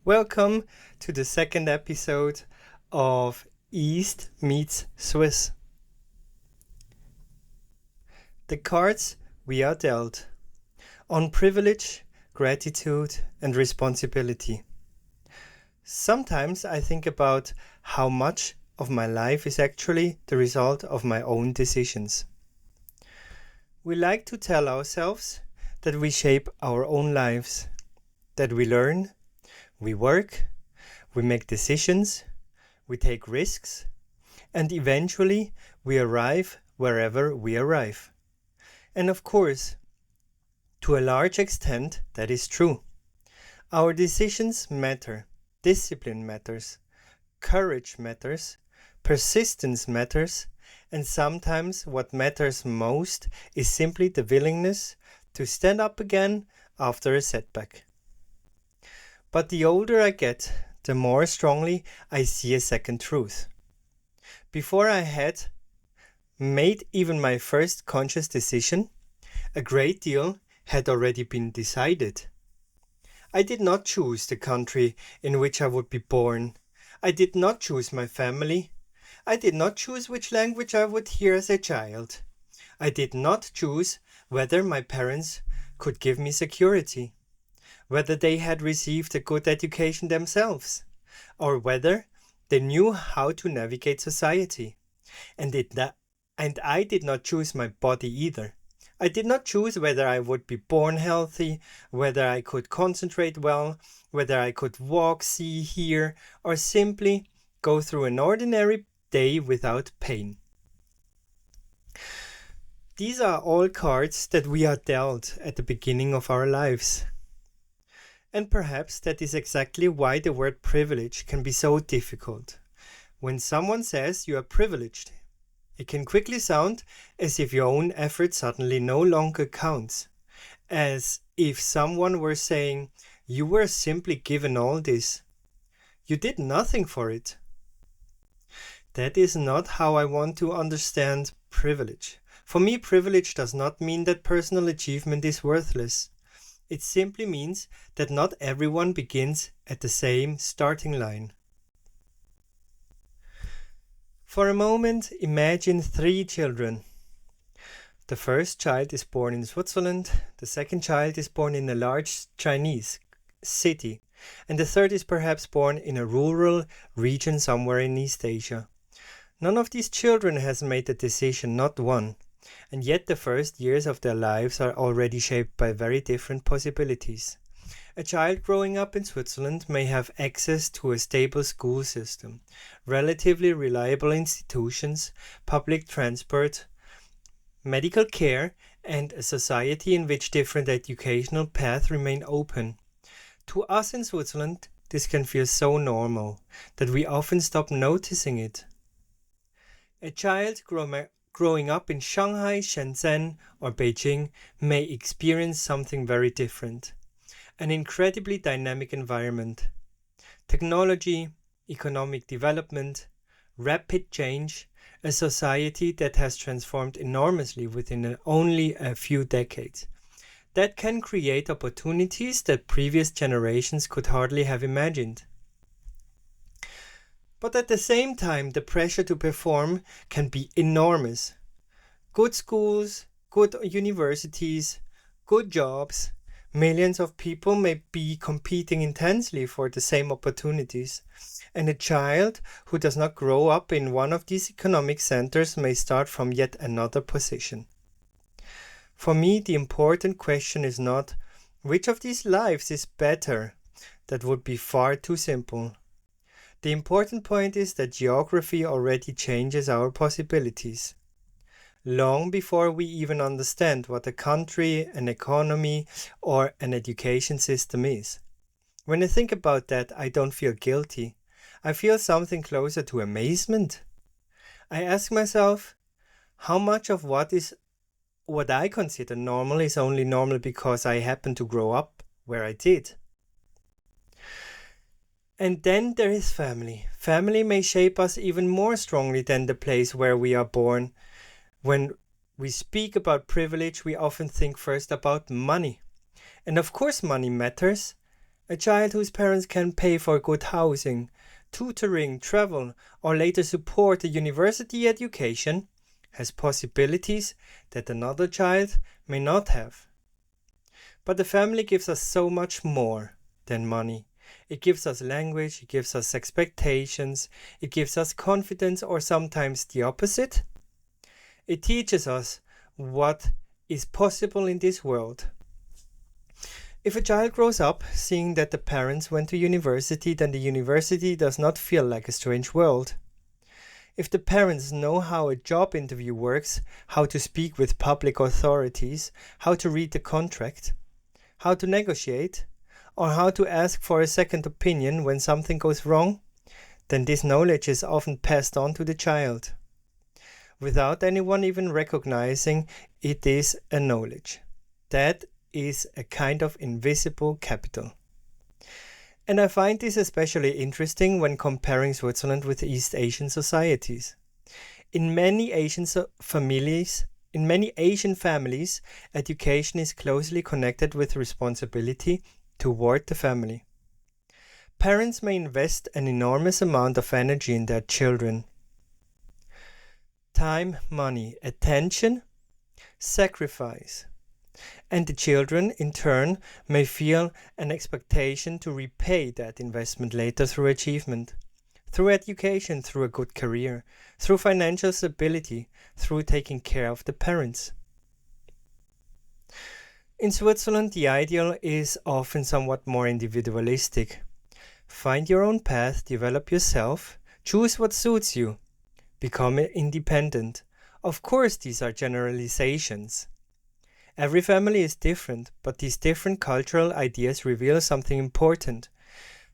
Welcome to the second episode of East Meets Swiss. The cards we are dealt on privilege, gratitude, and responsibility. Sometimes I think about how much of my life is actually the result of my own decisions. We like to tell ourselves that we shape our own lives, that we learn, we work, we make decisions, we take risks, and eventually we arrive wherever we arrive. And of course, to a large extent, that is true. Our decisions matter, discipline matters, courage matters, persistence matters, and sometimes what matters most is simply the willingness to stand up again after a setback. But the older I get, the more strongly I see a second truth. Before I had made even my first conscious decision, a great deal had already been decided. I did not choose the country in which I would be born. I did not choose my family. I did not choose which language I would hear as a child. I did not choose whether my parents could give me security, whether they had received a good education themselves, or whether they knew how to navigate society. And I did not choose my body either. I did not choose whether I would be born healthy, whether I could concentrate well, whether I could walk, see, hear, or simply go through an ordinary day without pain. These are all cards that we are dealt at the beginning of our lives. And perhaps that is exactly why the word privilege can be so difficult. When someone says you are privileged, it can quickly sound as if your own effort suddenly no longer counts, as if someone were saying you were simply given all this. You did nothing for it. That is not how I want to understand privilege. For me, privilege does not mean that personal achievement is worthless. It simply means that not everyone begins at the same starting line. For a moment, imagine 3 children. The first child is born in Switzerland, the second child is born in a large Chinese city, and the third is perhaps born in a rural region somewhere in East Asia. None of these children has made a decision, not one. And yet the first years of their lives are already shaped by very different possibilities. A child growing up in Switzerland may have access to a stable school system, relatively reliable institutions, public transport, medical care, and a society in which different educational paths remain open. To us in Switzerland, this can feel so normal that we often stop noticing it. A child growing up in Shanghai, Shenzhen, or Beijing may experience something very different. An incredibly dynamic environment. Technology, economic development, rapid change, a society that has transformed enormously within only a few decades. That can create opportunities that previous generations could hardly have imagined. But at the same time, the pressure to perform can be enormous. Good schools, good universities, good jobs. Millions of people may be competing intensely for the same opportunities. And a child who does not grow up in one of these economic centers may start from yet another position. For me, the important question is not which of these lives is better. That would be far too simple. The important point is that geography already changes our possibilities. Long before we even understand what a country, an economy, or an education system is. When I think about that, I don't feel guilty. I feel something closer to amazement. I ask myself, how much of what I consider normal is only normal because I happen to grow up where I did? And then there is family. Family may shape us even more strongly than the place where we are born. When we speak about privilege, we often think first about money. And of course money matters. A child whose parents can pay for good housing, tutoring, travel, or later support a university education has possibilities that another child may not have. But the family gives us so much more than money. It gives us language, it gives us expectations, it gives us confidence, or sometimes the opposite. It teaches us what is possible in this world. If a child grows up seeing that the parents went to university, then the university does not feel like a strange world. If the parents know how a job interview works, how to speak with public authorities, how to read the contract, how to negotiate, or how to ask for a second opinion when something goes wrong, then this knowledge is often passed on to the child. Without anyone even recognizing it is a knowledge. That is a kind of invisible capital. And I find this especially interesting when comparing Switzerland with East Asian societies. In many Asian families, education is closely connected with responsibility toward the family. Parents may invest an enormous amount of energy in their children. Time, money, attention, sacrifice. And the children, in turn, may feel an expectation to repay that investment later through achievement, through education, through a good career, through financial stability, through taking care of the parents. In Switzerland, the ideal is often somewhat more individualistic. Find your own path, develop yourself, choose what suits you, become independent. Of course, these are generalizations. Every family is different, but these different cultural ideas reveal something important.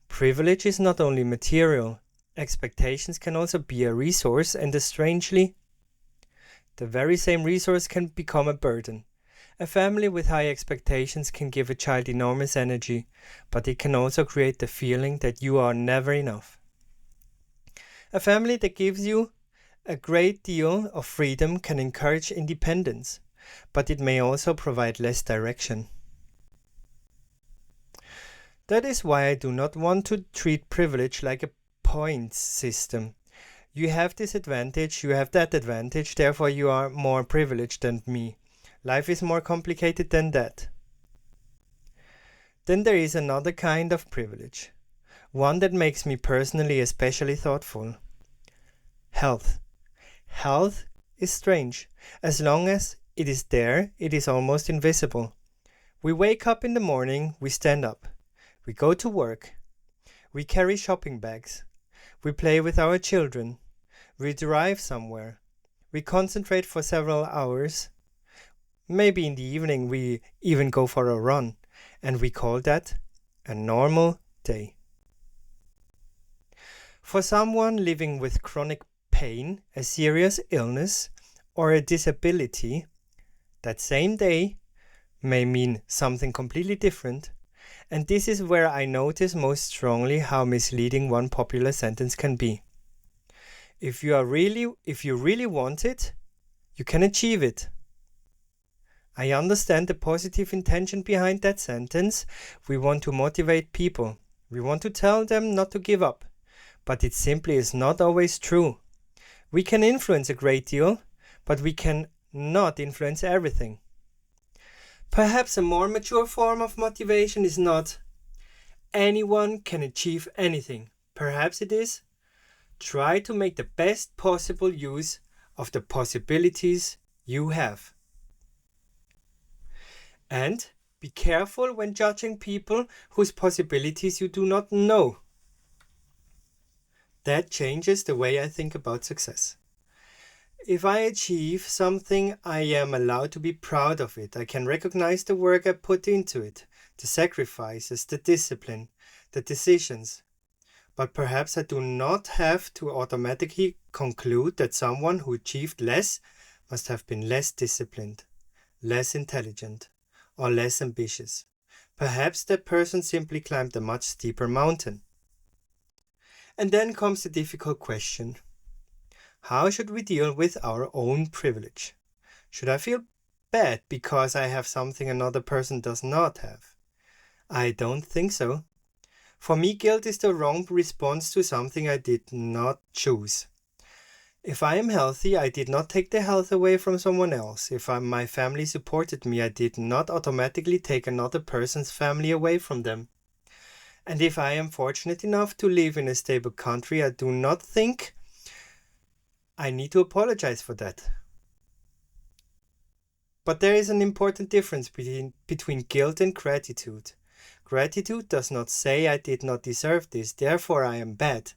Privilege is not only material. Expectations can also be a resource, and strangely, the very same resource can become a burden. A family with high expectations can give a child enormous energy, but it can also create the feeling that you are never enough. A family that gives you a great deal of freedom can encourage independence, but it may also provide less direction. That is why I do not want to treat privilege like a points system. You have this advantage, you have that advantage, therefore you are more privileged than me. Life is more complicated than that. Then there is another kind of privilege, one that makes me personally especially thoughtful. Health. Health is strange. As long as it is there, it is almost invisible. We wake up in the morning, we stand up. We go to work. We carry shopping bags. We play with our children. We drive somewhere. We concentrate for several hours. Maybe in the evening we even go for a run. And we call that a normal day. For someone living with chronic pain, a serious illness, or a disability, that same day may mean something completely different, and this is where I notice most strongly how misleading one popular sentence can be. If you really want it, you can achieve it. I understand the positive intention behind that sentence. We want to motivate people. We want to tell them not to give up, but it simply is not always true. We can influence a great deal, but we can not influence everything. Perhaps a more mature form of motivation is not anyone can achieve anything. Perhaps it is try to make the best possible use of the possibilities you have. And be careful when judging people whose possibilities you do not know. That changes the way I think about success. If I achieve something, I am allowed to be proud of it. I can recognize the work I put into it, the sacrifices, the discipline, the decisions. But perhaps I do not have to automatically conclude that someone who achieved less must have been less disciplined, less intelligent, or less ambitious. Perhaps that person simply climbed a much steeper mountain. And then comes the difficult question. How should we deal with our own privilege? Should I feel bad because I have something another person does not have? I don't think so. For me, guilt is the wrong response to something I did not choose. If I am healthy, I did not take the health away from someone else. If my family supported me, I did not automatically take another person's family away from them. And if I am fortunate enough to live in a stable country, I do not think I need to apologize for that. But there is an important difference between guilt and gratitude. Gratitude does not say I did not deserve this, therefore I am bad.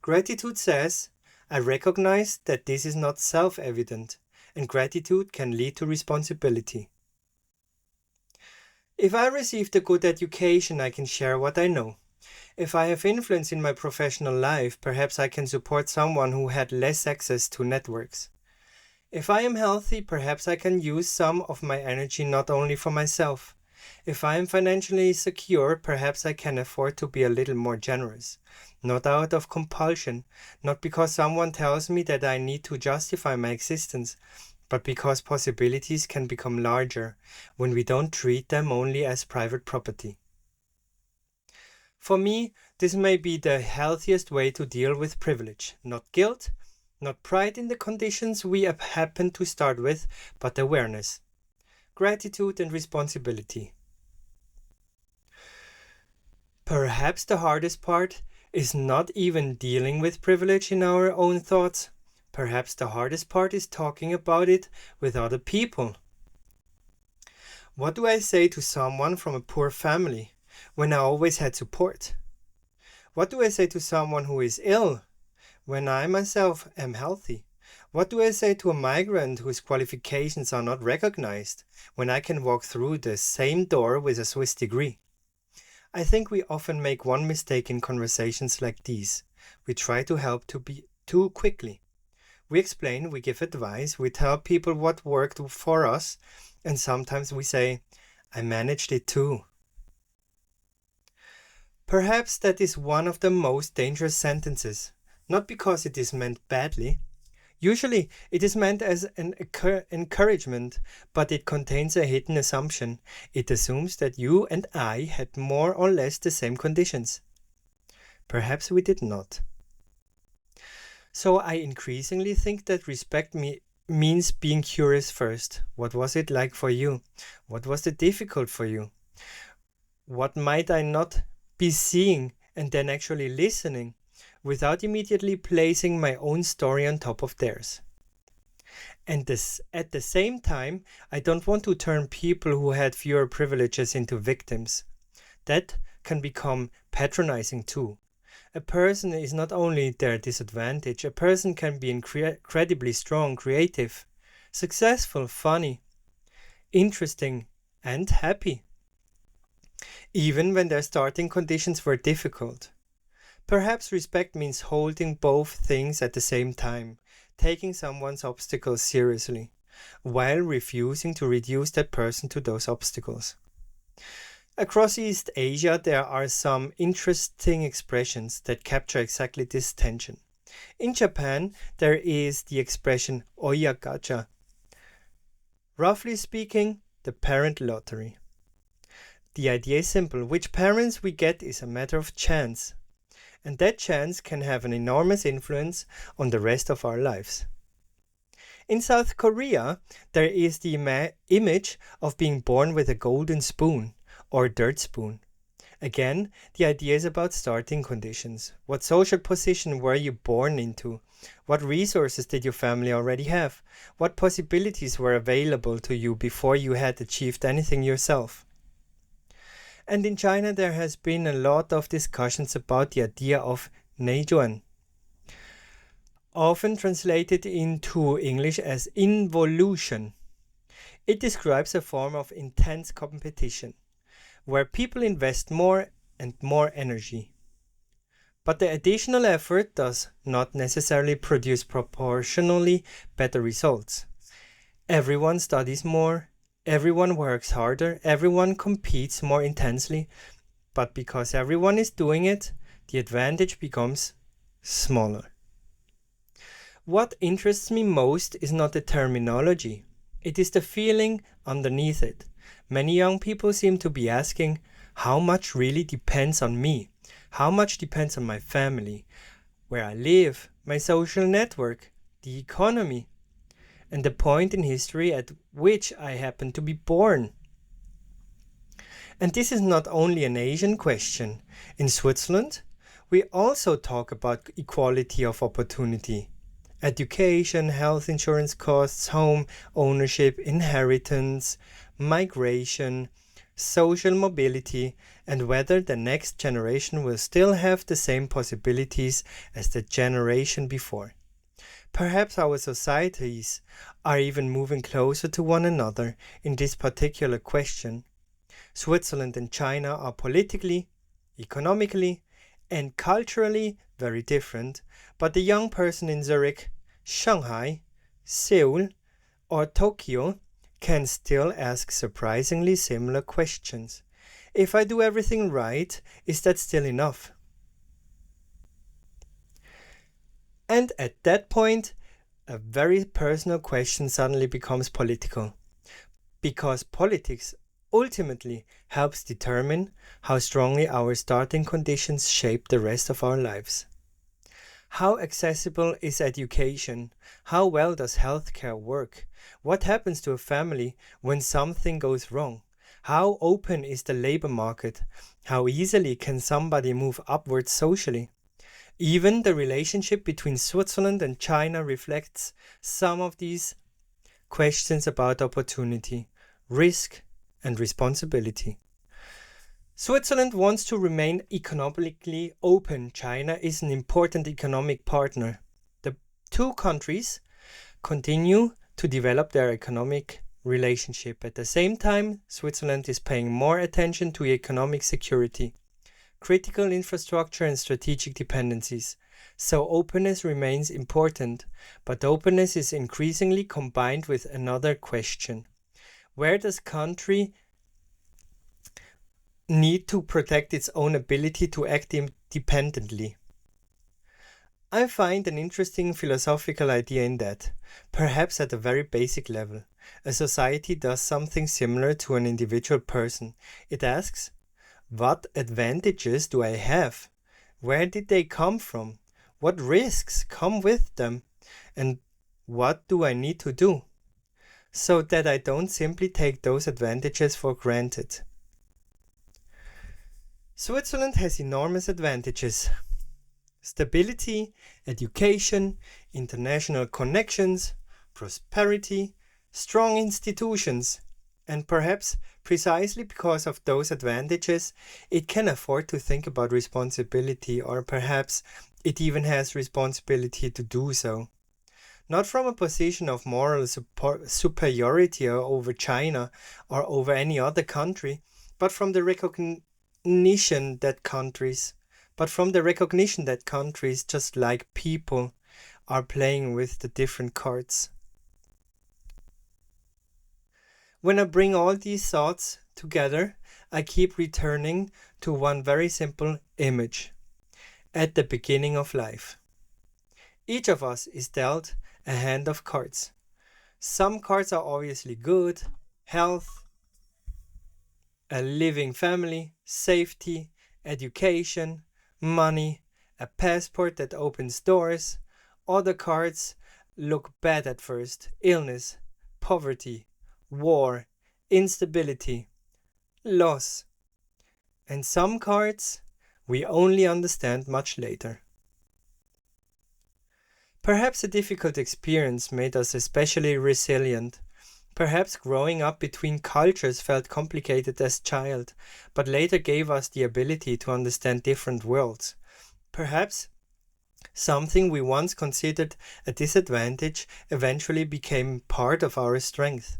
Gratitude says I recognize that this is not self-evident, and gratitude can lead to responsibility. If I received a good education, I can share what I know. If I have influence in my professional life, perhaps I can support someone who had less access to networks. If I am healthy, perhaps I can use some of my energy not only for myself. If I am financially secure, perhaps I can afford to be a little more generous. Not out of compulsion, not because someone tells me that I need to justify my existence, but because possibilities can become larger when we don't treat them only as private property. For me, this may be the healthiest way to deal with privilege. Not guilt, not pride in the conditions we happen to start with, but awareness, gratitude and responsibility. Perhaps the hardest part is not even dealing with privilege in our own thoughts. Perhaps the hardest part is talking about it with other people. What do I say to someone from a poor family when I always had support? What do I say to someone who is ill when I myself am healthy? What do I say to a migrant whose qualifications are not recognized when I can walk through the same door with a Swiss degree? I think we often make one mistake in conversations like these. We try to help too quickly. We explain, we give advice, we tell people what worked for us, and sometimes we say, I managed it too. Perhaps that is one of the most dangerous sentences, not because it is meant badly. Usually it is meant as an encouragement, but it contains a hidden assumption. It assumes that you and I had more or less the same conditions. Perhaps we did not. So I increasingly think that respect means being curious first. What was it like for you? What was it difficult for you? What might I not be seeing and then actually listening without immediately placing my own story on top of theirs? And at the same time, I don't want to turn people who had fewer privileges into victims. That can become patronizing too. A person is not only their disadvantage, a person can be incredibly strong, creative, successful, funny, interesting, and happy, even when their starting conditions were difficult. Perhaps respect means holding both things at the same time, taking someone's obstacles seriously, while refusing to reduce that person to those obstacles. Across East Asia, there are some interesting expressions that capture exactly this tension. In Japan, there is the expression oyagacha. Roughly speaking, the parent lottery. The idea is simple. Which parents we get is a matter of chance. And that chance can have an enormous influence on the rest of our lives. In South Korea, there is the image of being born with a golden spoon or dirt spoon. Again, the idea is about starting conditions. What social position were you born into? What resources did your family already have? What possibilities were available to you before you had achieved anything yourself? And in China, there has been a lot of discussions about the idea of neijuan, often translated into English as involution. It describes a form of intense competition, where people invest more and more energy. But the additional effort does not necessarily produce proportionally better results. Everyone studies more, everyone works harder, everyone competes more intensely, but because everyone is doing it, the advantage becomes smaller. What interests me most is not the terminology, it is the feeling underneath it. Many young people seem to be asking, how much really depends on me? How much depends on my family, where I live, my social network, the economy, and the point in history at which I happen to be born? And this is not only an Asian question. In Switzerland, we also talk about equality of opportunity. Education, health insurance costs, home ownership, inheritance, migration, social mobility, and whether the next generation will still have the same possibilities as the generation before. Perhaps our societies are even moving closer to one another in this particular question. Switzerland and China are politically, economically, and culturally very different, but the young person in Zurich, Shanghai, Seoul, or Tokyo can still ask surprisingly similar questions. If I do everything right, is that still enough? And at that point, a very personal question suddenly becomes political. Because politics ultimately helps determine how strongly our starting conditions shape the rest of our lives. How accessible is education? How well does healthcare work? What happens to a family when something goes wrong? How open is the labor market? How easily can somebody move upwards socially? Even the relationship between Switzerland and China reflects some of these questions about opportunity, risk, and responsibility. Switzerland wants to remain economically open. China is an important economic partner. The two countries continue to develop their economic relationship. At the same time, Switzerland is paying more attention to economic security, critical infrastructure, and strategic dependencies. So openness remains important, but openness is increasingly combined with another question. Where does country need to protect its own ability to act independently? I find an interesting philosophical idea in that, perhaps at a very basic level. A society does something similar to an individual person. It asks, what advantages do I have? Where did they come from? What risks come with them? And what do I need to do so that I don't simply take those advantages for granted? Switzerland has enormous advantages. Stability, education, international connections, prosperity, strong institutions, and perhaps precisely because of those advantages, it can afford to think about responsibility, or perhaps it even has responsibility to do so. Not from a position of moral superiority over China or over any other country, but from the recognition that countries, just like people, are playing with the different cards. When I bring all these thoughts together, I keep returning to one very simple image. At the beginning of life, each of us is dealt a hand of cards. Some cards are obviously good: health, a living family, safety, education, money, a passport that opens doors. Other cards look bad at first: illness, poverty, war, instability, loss. And some cards we only understand much later. Perhaps a difficult experience made us especially resilient. Perhaps growing up between cultures felt complicated as a child, but later gave us the ability to understand different worlds. Perhaps something we once considered a disadvantage eventually became part of our strength.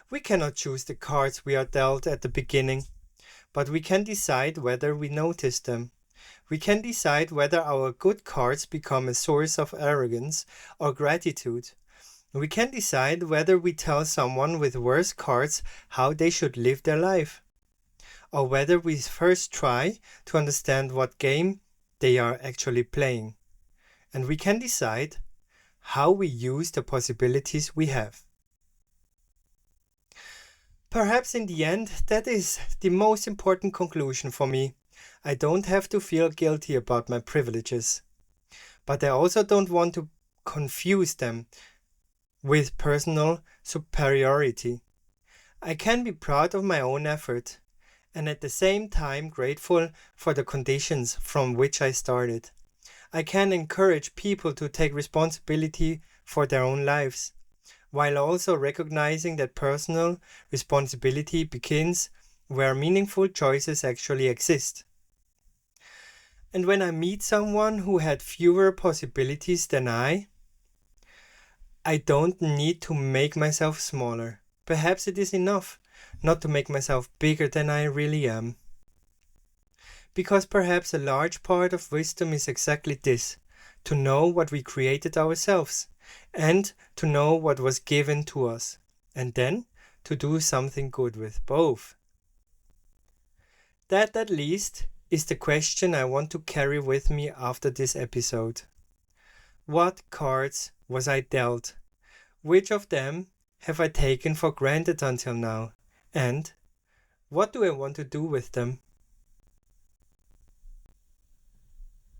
We cannot choose the cards we are dealt at the beginning, but we can decide whether we notice them. We can decide whether our good cards become a source of arrogance or gratitude. We can decide whether we tell someone with worse cards how they should live their life, or whether we first try to understand what game they are actually playing. And we can decide how we use the possibilities we have. Perhaps in the end, that is the most important conclusion for me. I don't have to feel guilty about my privileges, but I also don't want to confuse them with personal superiority. I can be proud of my own effort and at the same time grateful for the conditions from which I started. I can encourage people to take responsibility for their own lives, while also recognizing that personal responsibility begins where meaningful choices actually exist. And when I meet someone who had fewer possibilities than I don't need to make myself smaller. Perhaps it is enough not to make myself bigger than I really am. Because perhaps a large part of wisdom is exactly this, to know what we created ourselves, and to know what was given to us, and then to do something good with both. That at least is the question I want to carry with me after this episode. What cards was I dealt? Which of them have I taken for granted until now? And what do I want to do with them?